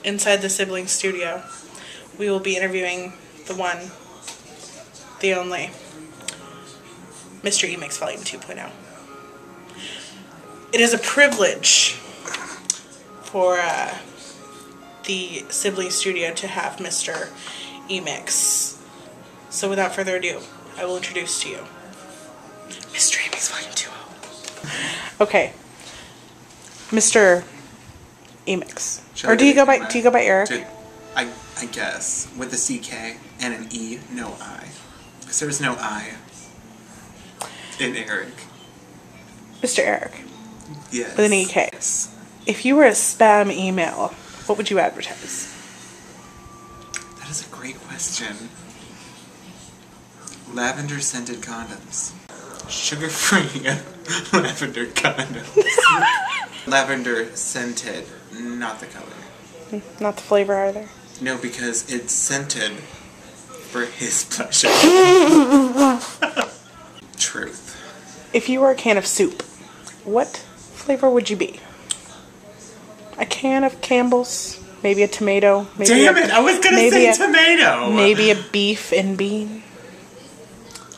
inside the sibling studio, we will be interviewing the one, the only, Mr. Emix Volume 2.0. It is a privilege for the sibling studio to have Mr. Emix. So without further ado, I will introduce to you Mr. Emix Volume 2.0. Okay, Mr. Emix. Or do you go by Eric? I guess with a CK and an E, no I. Because there's no I in Eric. Mr. Eric. Yes. With an EK. Yes. If you were a spam email, what would you advertise? That is a great question. Lavender scented condoms. Sugar-free lavender condoms. Lavender scented, not the color. Not the flavor either. No, because it's scented for his pleasure. Truth. If you were a can of soup, what flavor would you be? A can of Campbell's? Maybe a tomato? Maybe Damn it, I was gonna say tomato! Maybe a beef and bean?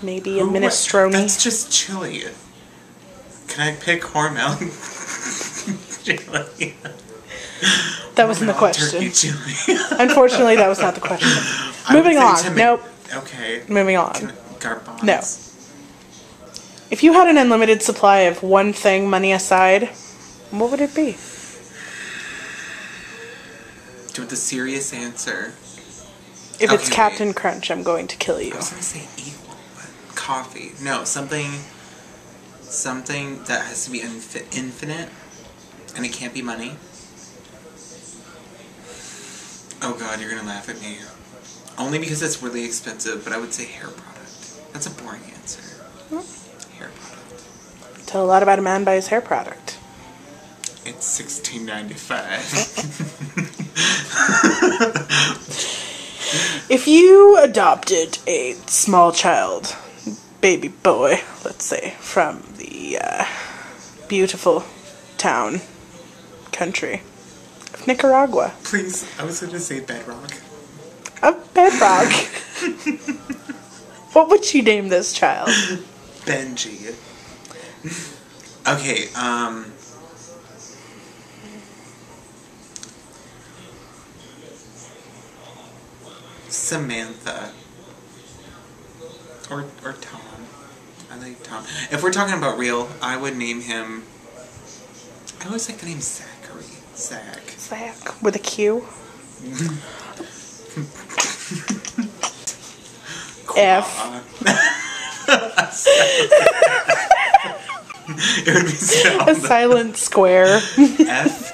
Maybe a minestrone? That's just chili. Can I pick Hormel chili? That wasn't the question. Turkey chili. Unfortunately, that was not the question. Moving on. Nope. Okay. Moving on. Garbanz. No. If you had an unlimited supply of one thing, money aside, what would it be? With the serious answer. If it's Captain Crunch, I'm going to kill you. I was going to say equal, but coffee. No, something that has to be infinite, and it can't be money. Oh god, you're going to laugh at me. Only because it's really expensive, but I would say hair product. That's a boring answer. Hair product. Tell a lot about a man by his hair product. It's $16.95. If you adopted a small child, baby boy, let's say, from the beautiful town, country of Nicaragua. Please, I was going to say Bedrock. Of Bedrock. What would you name this child? Benji. Okay, Samantha. Or Tom. I like Tom. If we're talking about real, I would name him... I always like the name Zachary. Zach. Zach. With a Q? F. It would be a silent square. F.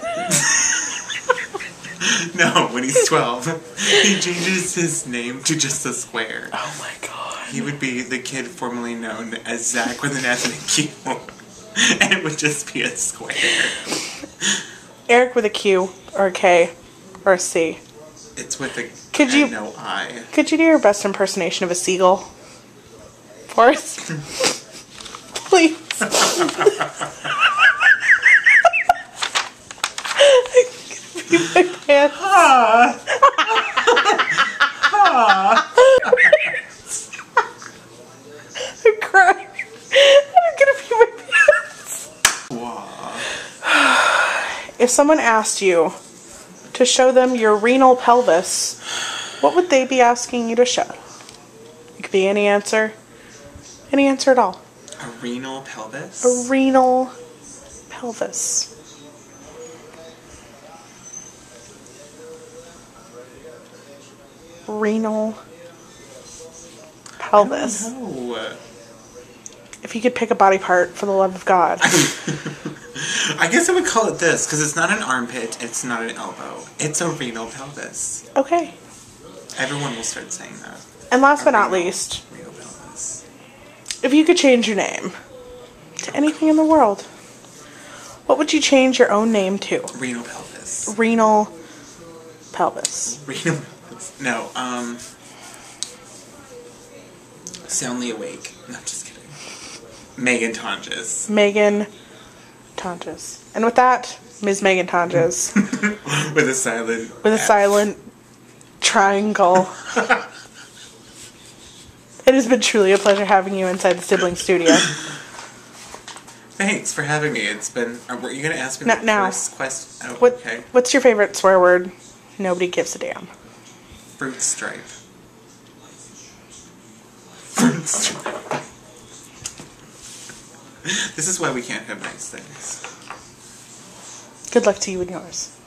No, when he's 12, he changes his name to just a square. Oh my god. He would be the kid formerly known as Zach with an F and a Q. And it would just be a square. Eric with a Q, or a K, or a C. It's with a no I. Could you do your best impersonation of a seagull? For us? Please. My pants. I'm crying. I'm gonna pee my pants. Wow. If someone asked you to show them your renal pelvis, what would they be asking you to show? It could be any answer. Any answer at all. A renal pelvis? A renal pelvis. Renal pelvis. I don't know. If you could pick a body part for the love of God. I guess I would call it this, because it's not an armpit, it's not an elbow. It's a renal pelvis. Okay. Everyone will start saying that. And last but not least, renal pelvis. If you could change your name to anything in the world, what would you change your own name to? Renal pelvis. Renal pelvis. Renal pelvis. No, Soundly Awake. No, just kidding. Megan Tonjes. Megan Tonjes. And with that, Ms. Megan Tonjes. With a silent With a silent triangle. It has been truly a pleasure having you inside the sibling studio. Thanks for having me. It's been... Were you going to ask me the Now. first question? Oh, What, okay. What's your favorite swear word? Nobody gives a damn. Fruit stripe. Fruit stripe. This is why we can't have nice things. Good luck to you and yours.